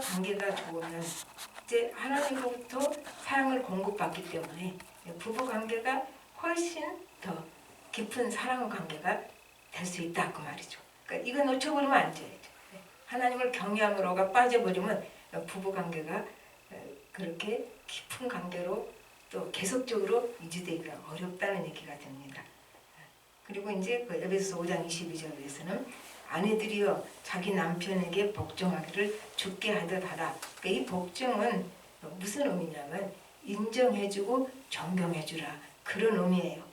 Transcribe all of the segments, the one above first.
관계가 좋으면 이제 하나님으로부터 사랑을 공급받기 때문에 부부 관계가 훨씬 더 깊은 사랑 관계가 될 수 있다 그 말이죠. 그러니까 이거 놓쳐버리면 안 돼요. 하나님을 경외함으로가 빠져버리면 부부 관계가 그렇게 깊은 관계로 또 계속적으로 유지되기가 어렵다는 얘기가 됩니다. 그리고 이제 그 에베소서 5장 22절에서는 아내들이여 자기 남편에게 복종하기를 주께 하듯 하라. 그러니까 이 복종은 무슨 의미냐면 인정해주고 존경해주라 그런 의미예요.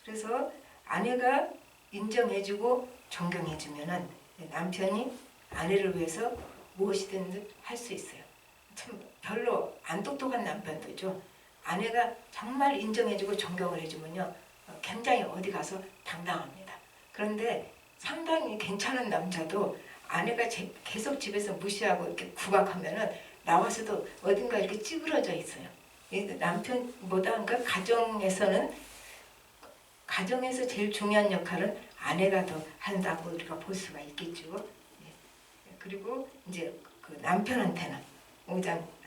그래서 아내가 인정해주고 존경해주면은 남편이 아내를 위해서 무엇이든 할 수 있어요. 참 별로 안 똑똑한 남편도죠. 아내가 정말 인정해주고 존경을 해주면요, 굉장히 어디 가서 당당합니다. 그런데 상당히 괜찮은 남자도 아내가 계속 집에서 무시하고 이렇게 구박하면은 나와서도 어딘가 이렇게 찌그러져 있어요. 남편보다 그러니까 가정에서 제일 중요한 역할은 아내가 더 한다고 우리가 볼 수가 있겠죠. 그리고 이제 그 남편한테는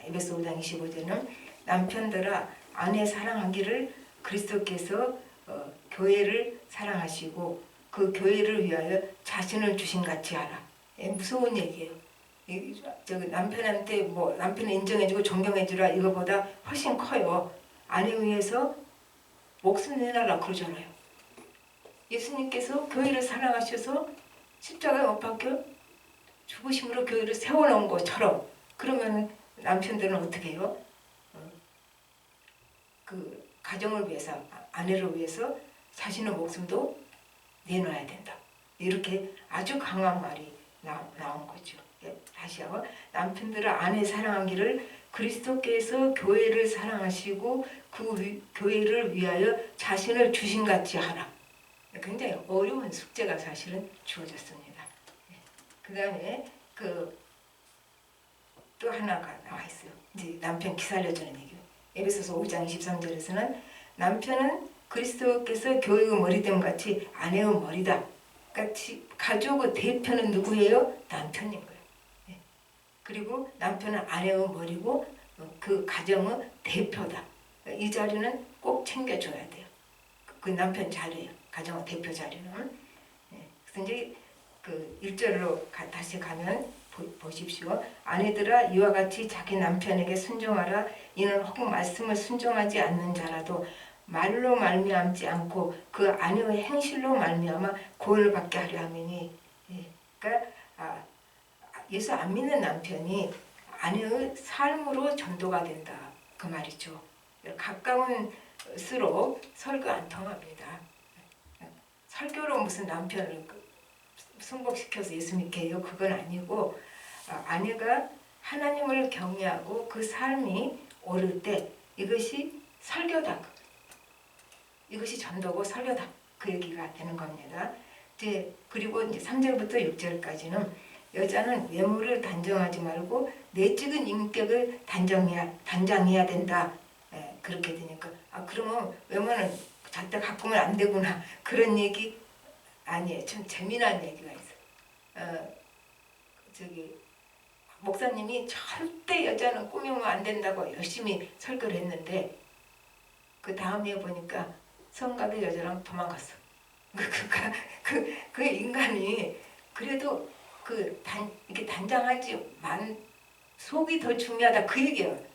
에베소 5장 25절은 남편들아 아내 사랑하기를 그리스도께서 교회를 사랑하시고 그 교회를 위하여 자신을 주신 같이 하라. 무서운 얘기예요. 남편한테 뭐 남편을 인정해주고 존경해주라 이거보다 훨씬 커요. 아내 위해서 목숨 내놔라 그러잖아요. 예수님께서 교회를 사랑하셔서 십자가에 못 박혀 죽으심으로 교회를 세워놓은 것처럼 그러면 남편들은 어떻게 해요? 그 가정을 위해서 아내를 위해서 자신의 목숨도 내놔야 된다. 이렇게 아주 강한 말이 나온 거죠. 다시 한번 남편들은 아내 사랑하기를 그리스도께서 교회를 사랑하시고 그 교회를 위하여 자신을 주신 같이 하라. 굉장히 어려운 숙제가 사실은 주어졌습니다. 그 다음에 또 하나가 나와 있어요. 이제 남편 기살려주는 얘기예요. 에베소서 5장 23절에서는 남편은 그리스도께서 교회의 머리됨 같이 아내의 머리다. 그러니까 가족의 대표는 누구예요? 남편인 거예요. 그리고 남편은 아내의 머리고 그 가정의 대표다. 이 자리는 꼭 챙겨줘야 돼요. 그 남편 자리예요. 가정의 대표 자리는. 그래서 이제 그 1절로 다시 가면 보십시오. 아내들아 이와 같이 자기 남편에게 순종하라. 이는 혹 말씀을 순종하지 않는 자라도 말로 말미암지 않고 그 아내의 행실로 말미암아 구원을 받게 하려 함이니. 그러니까 예수 안 믿는 남편이 아내의 삶으로 전도가 된다 그 말이죠. 가까운수록 설교 안 통합니다. 설교로 무슨 남편을 승복시켜서 예수 믿게 해요? 그건 아니고 아내가 하나님을 경외하고 그 삶이 옳을 때 이것이 설교다. 이것이 전도고 설교다. 그 얘기가 되는 겁니다. 그리고 이제 3절부터 6절까지는 여자는 외모를 단정하지 말고 내적인 인격을 단장해야 된다. 그렇게 되니까 그러면 외모는 절대 가꾸면 안 되구나. 그런 얘기 아니에요. 좀 재미난 얘기가 있어요. 목사님이 절대 여자는 꾸미면 안 된다고 열심히 설교를 했는데 그 다음에 보니까 성가대 여자랑 도망갔어. 그 인간이 그래도 이렇게 단장하지만 속이 더 중요하다 그 얘기예요.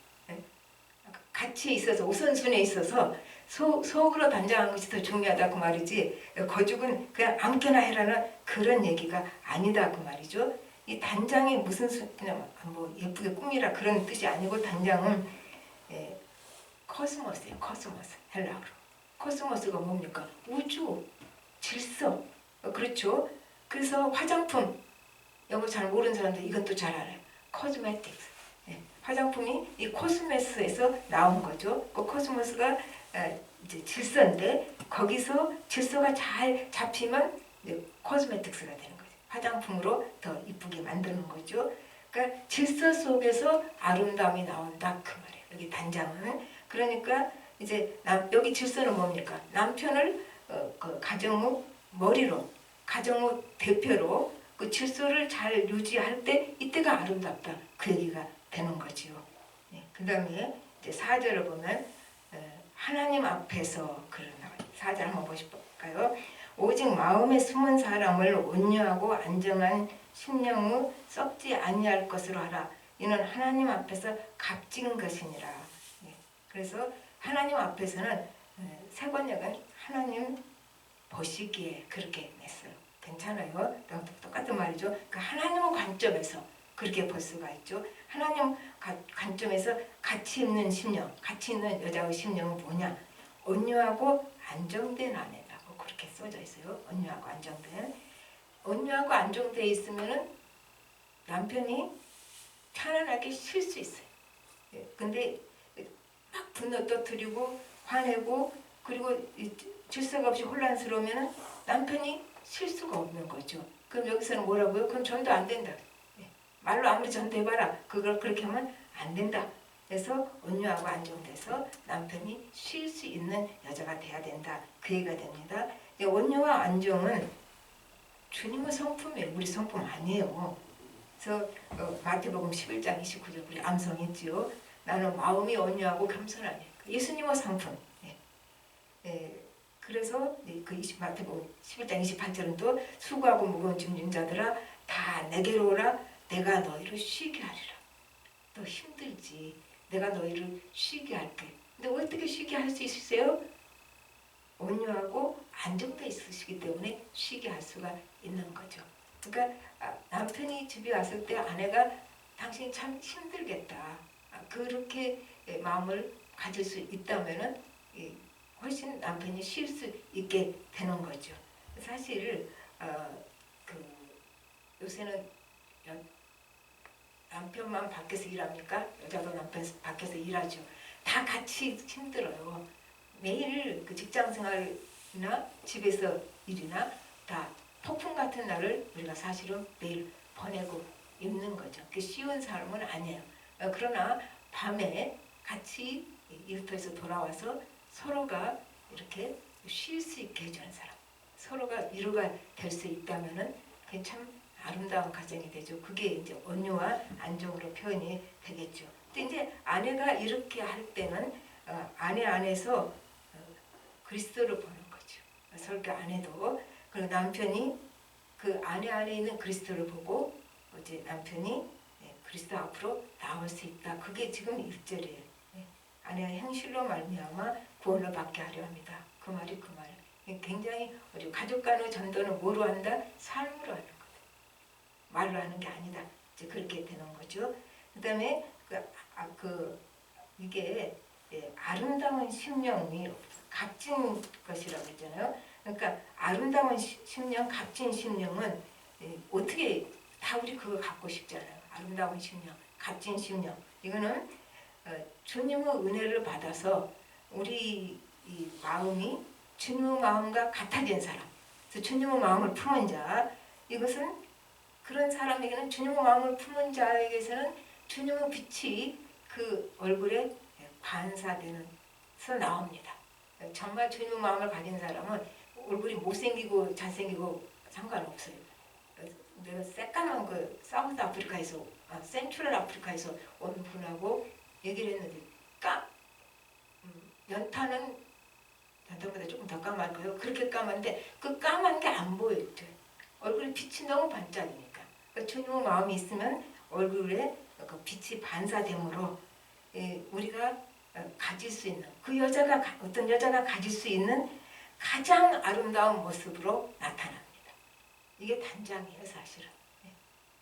같이 있어서 우선순위에 있어서 속으로 단장한 것이 더 중요하다 그 말이지 거죽은 그냥 아무렇게나 해라는 그런 얘기가 아니다 그 말이죠. 이 단장이 무슨 그냥 뭐 예쁘게 꾸미라 그런 뜻이 아니고 단장은 코스모스예요. 코스모스 헬라어로. 코스모스가 뭡니까? 우주, 질서. 그렇죠. 그래서 화장품 영어 잘 모르는 사람들 이건 또 잘 알아요. 코스메틱스. 화장품이 이 코스모스에서 나온 거죠. 그 코스모스가 이제 질서인데 거기서 질서가 잘 잡히면 이제 코스메틱스가 되는 거죠. 화장품으로 더 이쁘게 만드는 거죠. 그러니까 질서 속에서 아름다움이 나온다 그 말이에요. 여기 단장은. 그러니까 이제 여기 질서는 뭡니까? 남편을 그 가정의 머리로, 가정의 대표로 그 질서를 잘 유지할 때 이때가 아름답다. 그 얘기가 되는 거지요. 그 다음에 이제 4절을 보면 하나님 앞에서 그런 4절 한번 보실까요? 오직 마음에 숨은 사람을 온유하고 안정한 심령의 썩지 아니할 것으로 하라. 이는 하나님 앞에서 값진 것이니라. 그래서 하나님 앞에서는 세 번역은 하나님 보시기에 그렇게 냈어요. 괜찮아요? 똑같은 말이죠. 그 하나님 관점에서 그렇게 볼 수가 있죠. 하나님 관점에서 가치 있는 심령, 가치 있는 여자의 심령은 뭐냐? 온유하고 안정된 아내라고 그렇게 써져 있어요. 온유하고 안정된. 온유하고 안정돼 있으면은 남편이 편안하게 쉴 수 있어요. 근데 막 분노 터뜨리고 화내고 그리고 질서가 없이 혼란스러우면 남편이 쉴 수가 없는 거죠. 그럼 여기서는 뭐라고요? 그럼 전도 안 된다. 말로 아무리 전도해봐라. 그걸 그렇게 하면 안 된다. 그래서 온유하고 안정돼서 남편이 쉴 수 있는 여자가 돼야 된다. 그 얘기가 됩니다. 온유와 안정은 주님의 성품이에요. 우리 성품 아니에요. 그래서 마태복음 11장 29절 우리 암송했지요. 나는 마음이 온유하고 겸손하니. 예수님의 성품. 그래서 그 마태복음 11장 28절은 또 수고하고 무거운 짐진 자들아 다 내게로 오라. 내가 너희를 쉬게 하리라. 너 힘들지. 내가 너희를 쉬게 할게. 근데 어떻게 쉬게 할 수 있으세요? 온유하고 안정돼 있으시기 때문에 쉬게 할 수가 있는 거죠. 그러니까 남편이 집에 왔을 때 아내가 당신이 참 힘들겠다. 그렇게 마음을 가질 수 있다면은 훨씬 남편이 쉴 수 있게 되는 거죠. 사실 요새는 남편만 밖에서 일합니까? 여자도 남편 밖에서 일하죠. 다 같이 힘들어요. 매일 그 직장 생활이나 집에서 일이나 다 폭풍 같은 날을 우리가 사실은 매일 보내고 있는 거죠. 그 쉬운 삶은 아니에요. 그러나 밤에 같이 일터에서 돌아와서 서로가 이렇게 쉴 수 있게 해주는 사람, 서로가 위로가 될 수 있다면은 그게 참 아름다운 가정이 되죠. 그게 이제 온유와 안정으로 표현이 되겠죠. 근데 이제 아내가 이렇게 할 때는 아내 안에서 그리스도를 보는 거죠. 설교 아내도 그리고 남편이 그 아내 안에 있는 그리스도를 보고 이제 남편이 그리스도 앞으로 나올 수 있다. 그게 지금 1절이에요. 아내가 행실로 말미암아 구원을 받게 하려 합니다. 그 말이 그 말. 굉장히 우리 가족 간의 전도는 뭐로 한다? 삶으로 하는 거다. 말로 하는 게 아니다. 이제 그렇게 되는 거죠. 그다음에 이게 아름다운 심령이 값진 것이라고 했잖아요. 그러니까 아름다운 심령, 값진 심령은 어떻게 다 우리 그거 갖고 싶잖아요. 아름다운 심령, 값진 심령. 이거는 주님의 은혜를 받아서 우리 이 마음이 주님의 마음과 같아진 사람. 그래서 주님의 마음을 품은 자. 이것은 그런 사람에게는 주님의 마음을 품은 자에게서는 주님의 빛이 그 얼굴에 반사되면서 나옵니다. 정말 주님의 마음을 가진 사람은 얼굴이 못생기고 잘생기고 상관없어요. 내가 새까만 그 사우스 아프리카에서 센트럴 아프리카에서 온 분하고 얘기를 했는데 연탄보다 조금 더 까맣고요. 그렇게 까만데 그 까만 게 안 보여요. 얼굴에 빛이 너무 반짝이니까. 그러니까 주님의 마음이 있으면 얼굴에 그 빛이 반사되므로 우리가 가질 수 있는 그 여자가 어떤 여자가 가질 수 있는 가장 아름다운 모습으로 나타납니다. 이게 단장이에요, 사실은.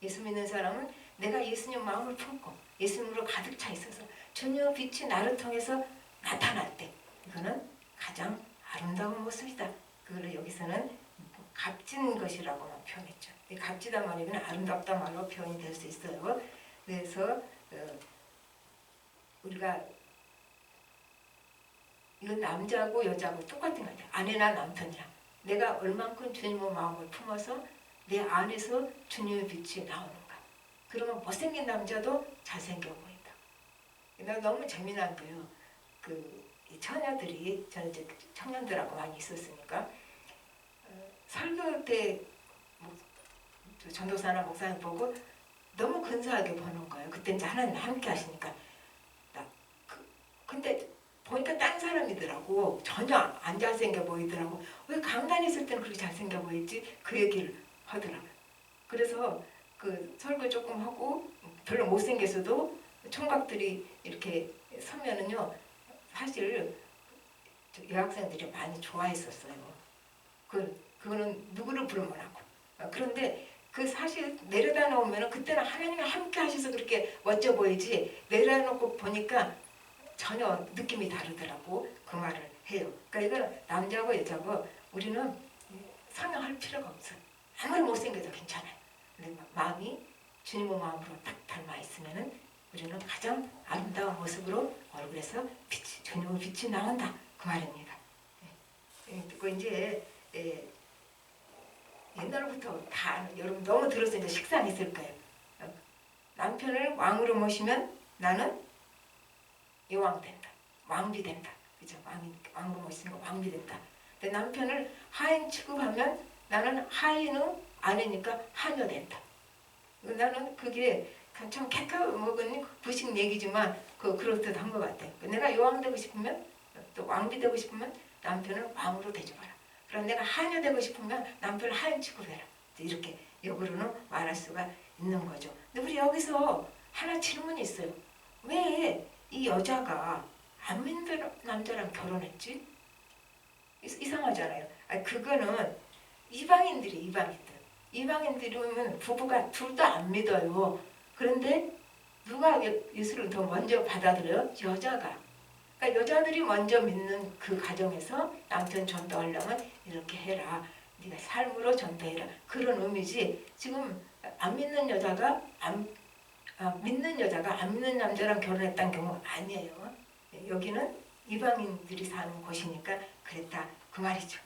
예수 믿는 사람은 내가 예수님 마음을 품고 예수님으로 가득 차 있어서 주님의 빛이 나를 통해서 나타날 때 이거는 가장 아름다운 모습이다. 그걸 여기서는 값진 것이라고만 표현했죠. 값지단 말이면 아름답단 말로 표현이 될 수 있어요. 그래서 우리가 이건 남자고 여자고 똑같은 거죠. 아내나 남편이랑 내가 얼만큼 주님의 마음을 품어서 내 안에서 주님의 빛이 나오는가. 그러면 못생긴 남자도 잘생겨 보인다. 나 너무 재미난 게요. 이 처녀들이 저는 이제 청년들하고 많이 있었으니까 설교 때 전도사나 목사님 보고 너무 근사하게 보는 거예요. 그때 이제 하나님 함께 하시니까. 근데 보니까 딴 사람이더라고. 전혀 안 잘생겨 보이더라고. 왜 강단에 있을 때는 그렇게 잘생겨 보이지? 그 얘기를 하더라고요. 그래서 그 설교 조금 하고 별로 못생겨서도 총각들이 이렇게 서면은요, 사실 여학생들이 많이 좋아했었어요. 그거는 누구를 부르면 하고. 그런데 그 사실 내려다 놓으면 그때는 하나님이 함께 하셔서 그렇게 멋져 보이지, 내려놓고 보니까 전혀 느낌이 다르더라고. 그 말을 해요. 그러니까 이건 남자고 여자고 우리는 상향할 필요가 없어요. 아무리 못생겨도 괜찮아요. 근데 마음이 주님의 마음으로 딱 닮아 있으면은 우리는 가장 아름다운 모습으로 얼굴에서 주님의 빛이 나온다. 그 말입니다. 그리고 이제 옛날부터 다 여러분 너무 들어서 이제 식상이 있을 거예요. 남편을 왕으로 모시면 나는 여왕 된다. 왕비 된다. 그죠? 왕으로 모시는 거 왕비 된다. 근데 남편을 하인 취급하면 나는 하인의 아내니까 하녀 된다. 나는 그게 참 캐커먹은 부식 얘기지만 그렇듯 한 것 같아요. 내가 여왕 되고 싶으면 또 왕비 되고 싶으면 남편을 왕으로 대접하라. 그럼 내가 하녀 되고 싶으면 남편을 하인 취급해라. 이렇게 역으로는 말할 수가 있는 거죠. 근데 우리 여기서 하나 질문이 있어요. 왜 이 여자가 안 믿는 남자랑 결혼했지? 이상하잖아요. 그거는 이방인들이면 부부가 둘 다 안 믿어요. 그런데 누가 예수를 더 먼저 받아들여요? 여자가. 그러니까 여자들이 먼저 믿는 그 가정에서 남편 전도하려면 이렇게 해라. 네가 삶으로 전도해라. 그런 의미지. 지금 안 믿는 여자가 믿는 여자가 안 믿는 남자랑 결혼했다는 경우 아니에요. 여기는 이방인들이 사는 곳이니까 그랬다. 그 말이죠.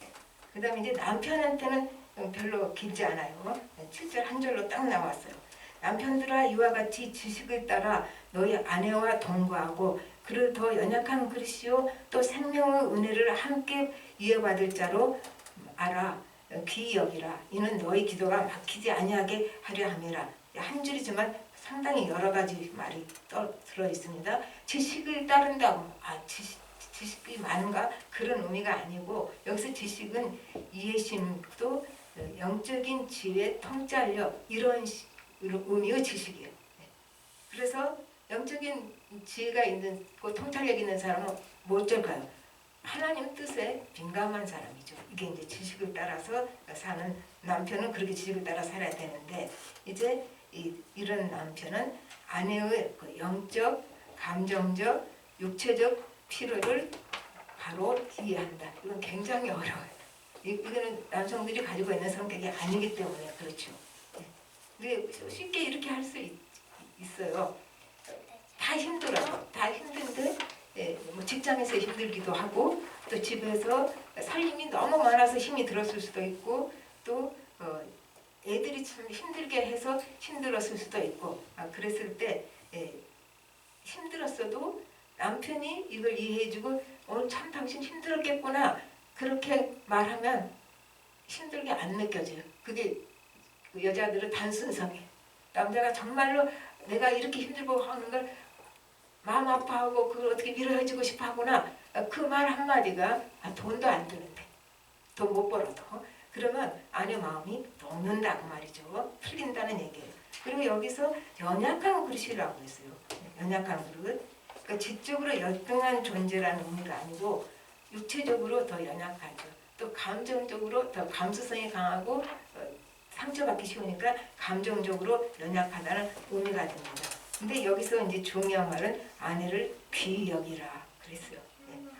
그 다음에 이제 남편한테는 별로 길지 않아요. 7절 한 절로 딱 나왔어요. 남편들아 이와 같이 지식을 따라 너희 아내와 동거하고 그를 더 연약한 그릇이요 또 생명의 은혜를 함께 이어받을 자로 알아. 귀히 여기라. 이는 너희 기도가 막히지 아니하게 하려 함이라. 한 줄이지만 상당히 여러 가지 말이 들어 있습니다. 지식을 따른다고 지식이 많은가 그런 의미가 아니고 여기서 지식은 이해심도 영적인 지혜, 통찰력 이런 의미의 지식이에요. 그래서 영적인 지혜가 있는 통찰력 있는 사람은 뭐 어쩔까요? 하나님 뜻에 민감한 사람이죠. 이게 이제 지식을 따라서 사는 남편은 그렇게 지식을 따라 살아야 되는데 이제 이런 남편은 아내의 영적, 감정적, 육체적 필요를 바로 이해한다. 이건 굉장히 어려워요. 이거는 남성들이 가지고 있는 성격이 아니기 때문에 그렇죠. 근데 쉽게 이렇게 할 수 있어요. 다 힘들어요. 다 힘든데 뭐 직장에서 힘들기도 하고 또 집에서 살림이 너무 많아서 힘이 들었을 수도 있고 또 애들이 참 힘들게 해서 힘들었을 수도 있고 그랬을 때 힘들었어도 남편이 이걸 이해해주고 오늘 참 당신 힘들었겠구나 그렇게 말하면 힘들게 안 느껴져요. 그게 여자들은 단순성이에요. 남자가 정말로 내가 이렇게 힘들고 하는 걸 마음 아파하고 그걸 어떻게 위로해주고 싶어 하구나 그 말 한마디가 돈도 안 드는데 돈 못 벌어도 그러면 아내 마음이 녹는다 그 말이죠. 풀린다는 얘기예요. 그리고 여기서 연약한 그릇이라고 했어요. 연약한 그릇. 그러니까 지적으로 열등한 존재라는 의미가 아니고 육체적으로 더 연약하죠. 또 감정적으로 더 감수성이 강하고 상처받기 쉬우니까 감정적으로 연약하다는 의미가 됩니다. 근데 여기서 이제 중요한 말은 아내를 귀히 여기라 그랬어요.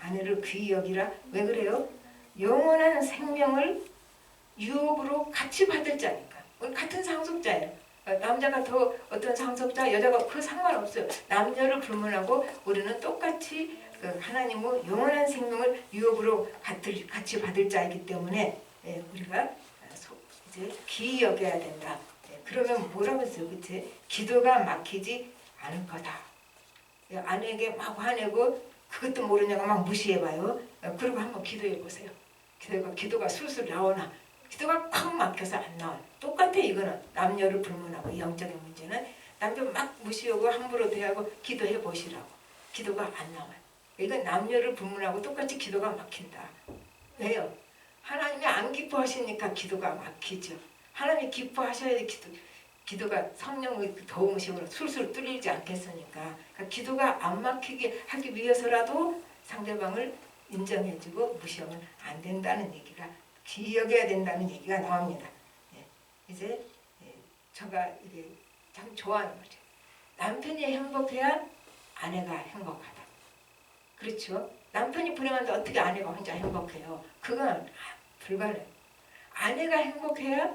아내를 귀히 여기라. 왜 그래요? 영원한 생명을 유업으로 같이 받을 자니까. 같은 상속자예요. 남자가 더 어떤 상속자, 여자가 그 상관없어요. 남녀를 불문하고 우리는 똑같이 그 하나님의 영원한 생명을 유업으로 같이 받을 자이기 때문에 우리가 이제 귀히 여겨야 된다. 그러면 뭐라고 했어요? 그치? 기도가 막히지 않을 거다. 아내에게 막 화내고 그것도 모르냐고 막 무시해봐요. 그리고 한번 기도해 보세요. 기도가 술술 나오나. 기도가 콱 막혀서 안 나와요. 똑같아. 이거는 남녀를 불문하고 영적인 문제는 남편 막 무시하고 함부로 대하고 기도해 보시라고. 기도가 안 나와요. 이건 남녀를 불문하고 똑같이 기도가 막힌다. 왜요? 하나님이 안 기뻐하시니까 기도가 막히죠. 하나님이 기뻐하셔야 기도가 성령의 도우심으로 술술 뚫리지 않겠으니까. 그러니까 기도가 안 막히게 하기 위해서라도 상대방을 인정해주고 무시하면 안 된다는 얘기가, 기억해야 된다는 얘기가 나옵니다. 이제 제가 이게 참 좋아하는 거죠. 남편이 행복해야 아내가 행복하다. 그렇죠? 남편이 불행한데 어떻게 아내가 혼자 행복해요? 그건 불가능해요. 아내가 행복해야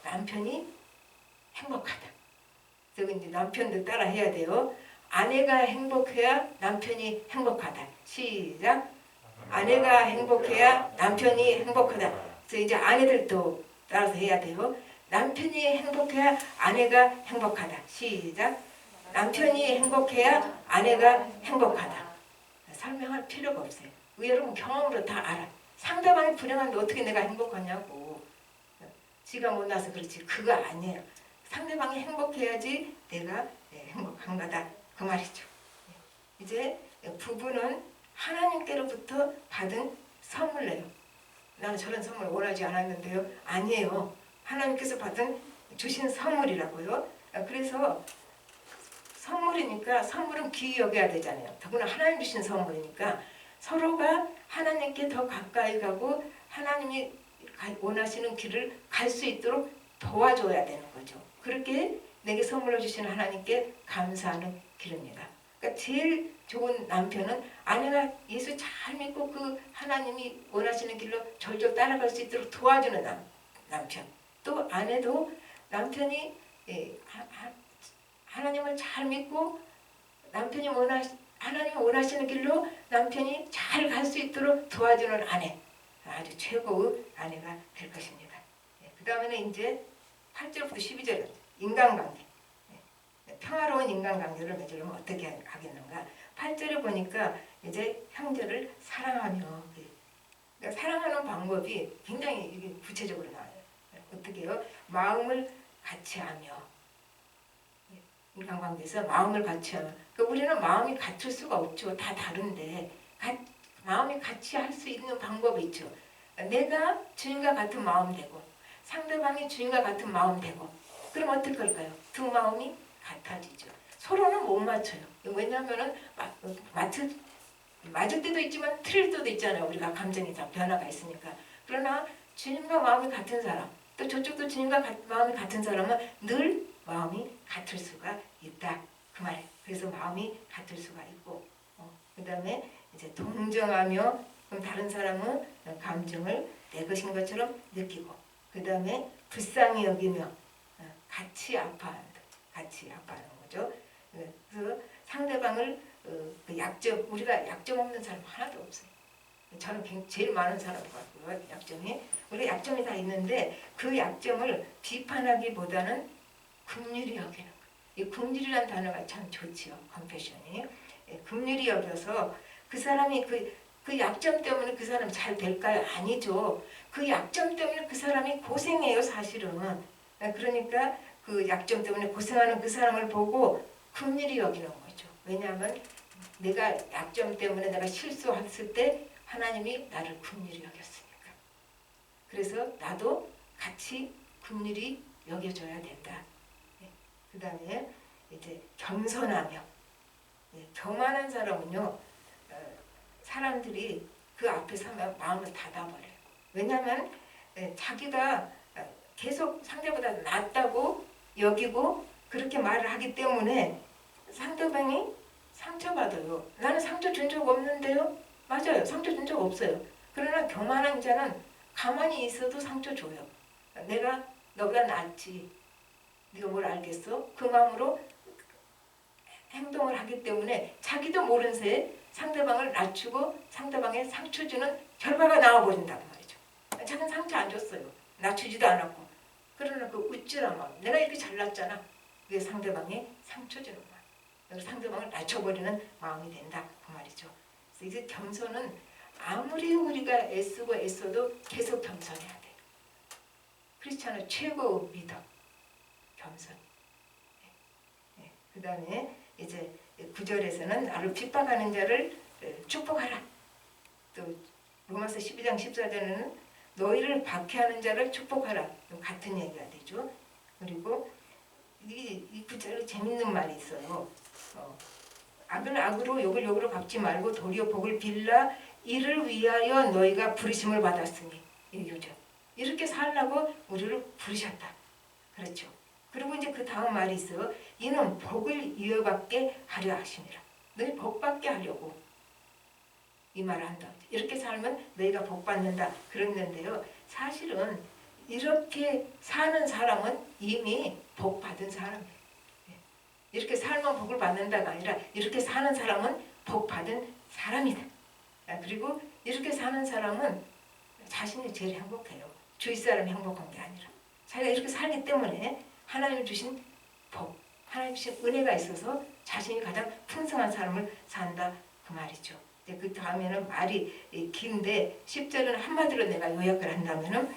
남편이 행복하다. 그래서 이제 남편도 따라 해야 돼요. 아내가 행복해야 남편이 행복하다. 시작. 아내가 행복해야 남편이 행복하다. 그래서 이제 아내들도 따라서 해야 돼요. 남편이 행복해야 아내가 행복하다. 시작. 남편이 행복해야 아내가 행복하다. 설명할 필요가 없어요. 여러분 경험으로 다 알아. 상대방이 불행한데 어떻게 내가 행복하냐고. 지가 못나서 그렇지. 그거 아니에요. 상대방이 행복해야지 내가 행복한 거다. 그 말이죠. 이제 부부는 하나님께로부터 받은 선물이에요. 나는 저런 선물 원하지 않았는데요. 아니에요. 하나님께서 주신 선물이라고요. 그래서 선물이니까 선물은 귀히 여겨야 되잖아요. 더구나 하나님 주신 선물이니까 서로가 하나님께 더 가까이 가고 하나님이 원하시는 길을 갈 수 있도록 도와줘야 되는 거죠. 그렇게 내게 선물을 주시는 하나님께 감사하는 길입니다. 그러니까 제일 좋은 남편은 아내가 예수 잘 믿고 그 하나님이 원하시는 길로 절절 따라갈 수 있도록 도와주는 남편. 또 아내도 남편이 하나님을 잘 믿고 하나님이 원하시는 길로 남편이 잘 갈 수 있도록 도와주는 아내. 아주 최고의 아내가 될 것입니다. 그 다음에는 이제 8절부터 12절 인간관계. 평화로운 인간관계를 맺으려면 어떻게 하겠는가. 8절에 보니까 이제 형제를 사랑하며, 그러니까 사랑하는 방법이 굉장히 이게 구체적으로 나와요. 어떻게 해요? 마음을 같이 하며, 인간관계에서 마음을 같이 하며, 그러니까 우리는 마음이 같을 수가 없죠. 다 다른데 마음이 같이 할 수 있는 방법이 있죠. 내가 주님과 같은 마음 되고 상대방이 주님과 같은 마음 되고, 그럼 어떻게 할까요? 두 마음이 같아지죠. 서로는 못 맞춰요. 왜냐하면 맞을 때도 있지만 틀릴 때도 있잖아요. 우리가 감정이 다 변화가 있으니까. 그러나 주님과 마음이 같은 사람, 또 저쪽도 주님과 마음이 같은 사람은 늘 마음이 같을 수가 있다. 그 말이에요. 그래서 마음이 같을 수가 있고, 그 다음에 이제 동정하며, 그럼 다른 사람은 감정을 내 것인 것처럼 느끼고, 그 다음에 불쌍히 여기며 같이 아파하는 거죠. 그래서 상대방을 우리가 약점 없는 사람 하나도 없어요. 저는 제일 많은 사람 같고요. 약점이 우리 약점이 다 있는데 그 약점을 비판하기보다는 긍휼히 여기는 거예요. 이 긍휼이라는 단어가 참 좋지요. 컴패션이 긍휼히 여겨서 그 사람이 그 약점 때문에 그 사람 잘 될까요? 아니죠. 그 약점 때문에 그 사람이 고생해요, 사실은. 그러니까 그 약점 때문에 고생하는 그 사람을 보고 긍휼히 여기는 거죠. 왜냐하면 내가 약점 때문에 내가 실수했을 때 하나님이 나를 긍휼히 여겼으니까. 그래서 나도 같이 긍휼히 여겨줘야 된다. 그 다음에 이제 겸손하며, 교만한 사람은요, 사람들이 그 앞에 서면 마음을 닫아버려요. 왜냐하면 자기가 계속 상대보다 낫다고 여기고 그렇게 말을 하기 때문에 상대방이 상처받아요. 나는 상처 준 적 없는데요? 맞아요. 상처 준 적 없어요. 그러나 교만한 자는 가만히 있어도 상처 줘요. 내가 너보다 낫지. 네가 뭘 알겠어? 그 마음으로 행동을 하기 때문에 자기도 모른 새에 상대방을 낮추고 상대방에 상처 주는 결과가 나와버린다고 말이죠. 자기는 상처 안 줬어요. 낮추지도 않았고. 그러나 그 우쭐한 마음, 내가 이렇게 잘났잖아. 그게 상대방에 상처 주는 마음, 상대방을 낮춰버리는 마음이 된다 그 말이죠. 그래서 이제 겸손은 아무리 우리가 애쓰고 애써도 계속 겸손해야 돼. 크리스찬의 최고 리더 겸손. 그 다음에 이제 9절에서는 나를 핍박하는 자를 축복하라. 또 로마서 12장 14절에는 너희를 박해하는 자를 축복하라. 같은 얘기가 되죠. 그리고 이 구절에 재밌는 말이 있어요. 악을 악으로 욕을 욕으로 갚지 말고 도리어 복을 빌라 이를 위하여 너희가 부르심을 받았으니. 이거죠. 이렇게 살라고 우리를 부르셨다. 그렇죠. 그리고 이제 그 다음 말이 있어요. 이는 복을 이어받게 하려 하심이라. 너희 복받게 하려고 이 말을 한다. 이렇게 살면 너희가 복받는다. 그랬는데요. 사실은 이렇게 사는 사람은 이미 복받은 사람이에요. 이렇게 살면 복을 받는다가 아니라 이렇게 사는 사람은 복받은 사람이다. 그리고 이렇게 사는 사람은 자신이 제일 행복해요. 주위 사람이 행복한 게 아니라 자기가 이렇게 살기 때문에 하나님 주신 복, 하나님 주신 은혜가 있어서 자신이 가장 풍성한 삶을 산다 그 말이죠. 그 다음에는 말이 긴데 10절은 한마디로 내가 요약을 한다면은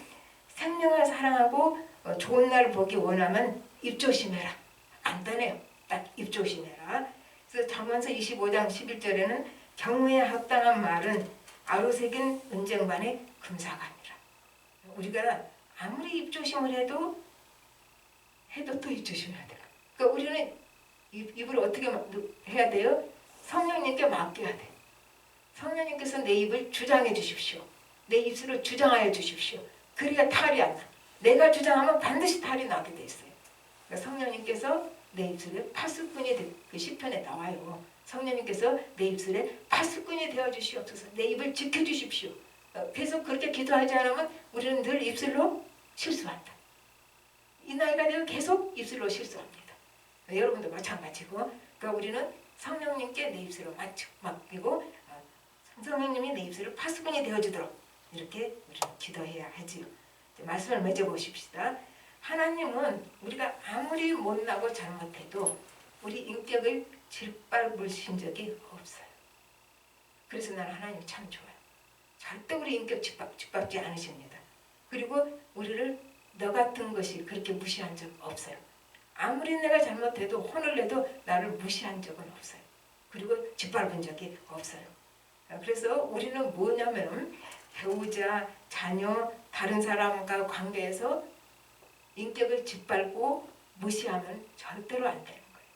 생명을 사랑하고 좋은 날을 보기 원하면 입 조심해라. 간단해요. 딱 입 조심해라. 그래서 잠언서 25장 11절에는 경우에 합당한 말은 아로새긴 은쟁반의 금사감이라. 우리가 아무리 입 조심을 해도 또 입 조심해야 돼요. 그러니까 우리는 입을 어떻게 해야 돼요? 성령님께 맡겨야 돼. 성령님께서 내 입을 주장해 주십시오. 내 입술을 주장하여 주십시오. 그래야 탈이 안 나. 내가 주장하면 반드시 탈이 나게 돼 있어요. 그러니까 성령님께서 내 입술에 파수꾼이 그 시편에 나와요. 성령님께서 내 입술에 파수꾼이 되어 주시옵소서. 내 입을 지켜 주십시오. 계속 그렇게 기도하지 않으면 우리는 늘 입술로 실수한다. 이 나이가 되면 계속 입술로 실수합니다. 여러분도 마찬가지고, 그러니까 우리는 성령님께 내 입술을 맡기고 성령님이 내 입술을 파수꾼이 되어주도록 이렇게 우리는 기도해야 하지요. 말씀을 맺어보십시다. 하나님은 우리가 아무리 못나고 잘못해도 우리 인격을 짓밟으신 적이 없어요. 그래서 나는 하나님 참 좋아요. 절대 우리 인격 짓밟지 않으십니다. 그리고 우리를 너 같은 것이 그렇게 무시한 적 없어요. 아무리 내가 잘못해도 혼을 내도 나를 무시한 적은 없어요. 그리고 짓밟은 적이 없어요. 그래서 우리는 뭐냐면 배우자, 자녀, 다른 사람과 관계에서 인격을 짓밟고 무시하면 절대로 안 되는 거예요.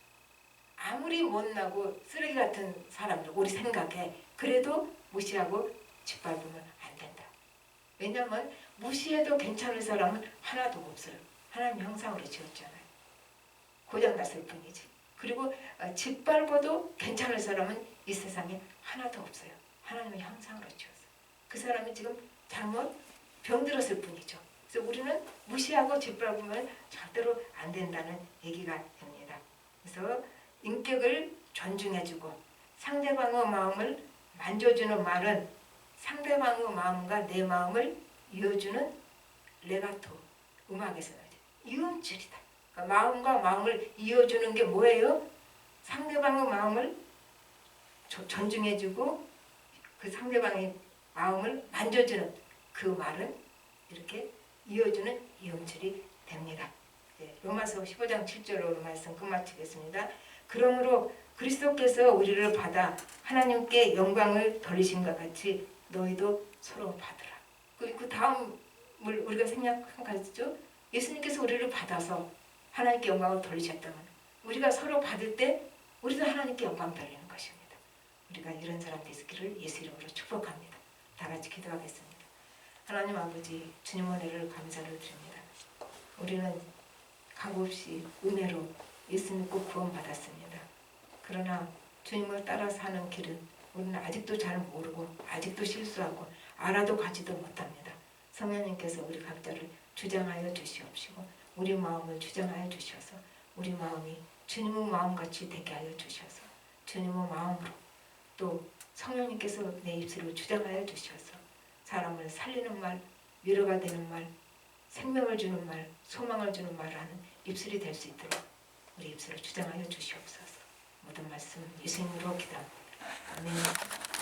아무리 못나고 쓰레기 같은 사람들 우리 생각에 그래도 무시하고 짓밟으면 안 된다. 왜냐하면 무시해도 괜찮을 사람은 하나도 없어요. 하나님 형상으로 지었잖아요. 고장났을 뿐이지. 그리고 짓밟아도 괜찮을 사람은 이 세상에 하나도 없어요. 하나님의 형상으로 지었어요. 그 사람이 지금 잘못 병들었을 뿐이죠. 그래서 우리는 무시하고 짓밟으면 절대로 안 된다는 얘기가 됩니다. 그래서 인격을 존중해주고 상대방의 마음을 만져주는 말은 상대방의 마음과 내 마음을 이어주는 레가토, 음악에서 나오죠. 이음줄이다. 그러니까 마음과 마음을 이어주는 게 뭐예요? 상대방의 마음을 존중해주고 그 상대방의 마음을 만져주는 그 말은 이렇게 이어주는 이음줄이 됩니다. 로마서 15장 7절로 말씀 끝마치겠습니다. 그러므로 그리스도께서 우리를 받아 하나님께 영광을 돌리신것 같이 너희도 서로 받으라. 그 다음을 우리가 생각한 가지죠. 예수님께서 우리를 받아서 하나님께 영광을 돌리셨다면 우리가 서로 받을 때 우리도 하나님께 영광 돌리는 것입니다. 우리가 이런 사람 되시기를 예수 이름으로 축복합니다. 다 같이 기도하겠습니다. 하나님 아버지, 주님 은혜를 감사를 드립니다. 우리는 값없이 은혜로 예수 믿고 구원받았습니다. 그러나 주님을 따라 사는 길은 우리는 아직도 잘 모르고 아직도 실수하고 알아도 가지도 못합니다. 성령님께서 우리 각자를 주장하여 주시옵시고 우리 마음을 주장하여 주셔서 우리 마음이 주님의 마음같이 되게 하여 주셔서 주님의 마음으로 또 성령님께서 내 입술을 주장하여 주셔서 사람을 살리는 말, 위로가 되는 말, 생명을 주는 말, 소망을 주는 말을 하는 입술이 될 수 있도록 우리 입술을 주장하여 주시옵소서. 모든 말씀 예수님으로 기도합니다. 아멘.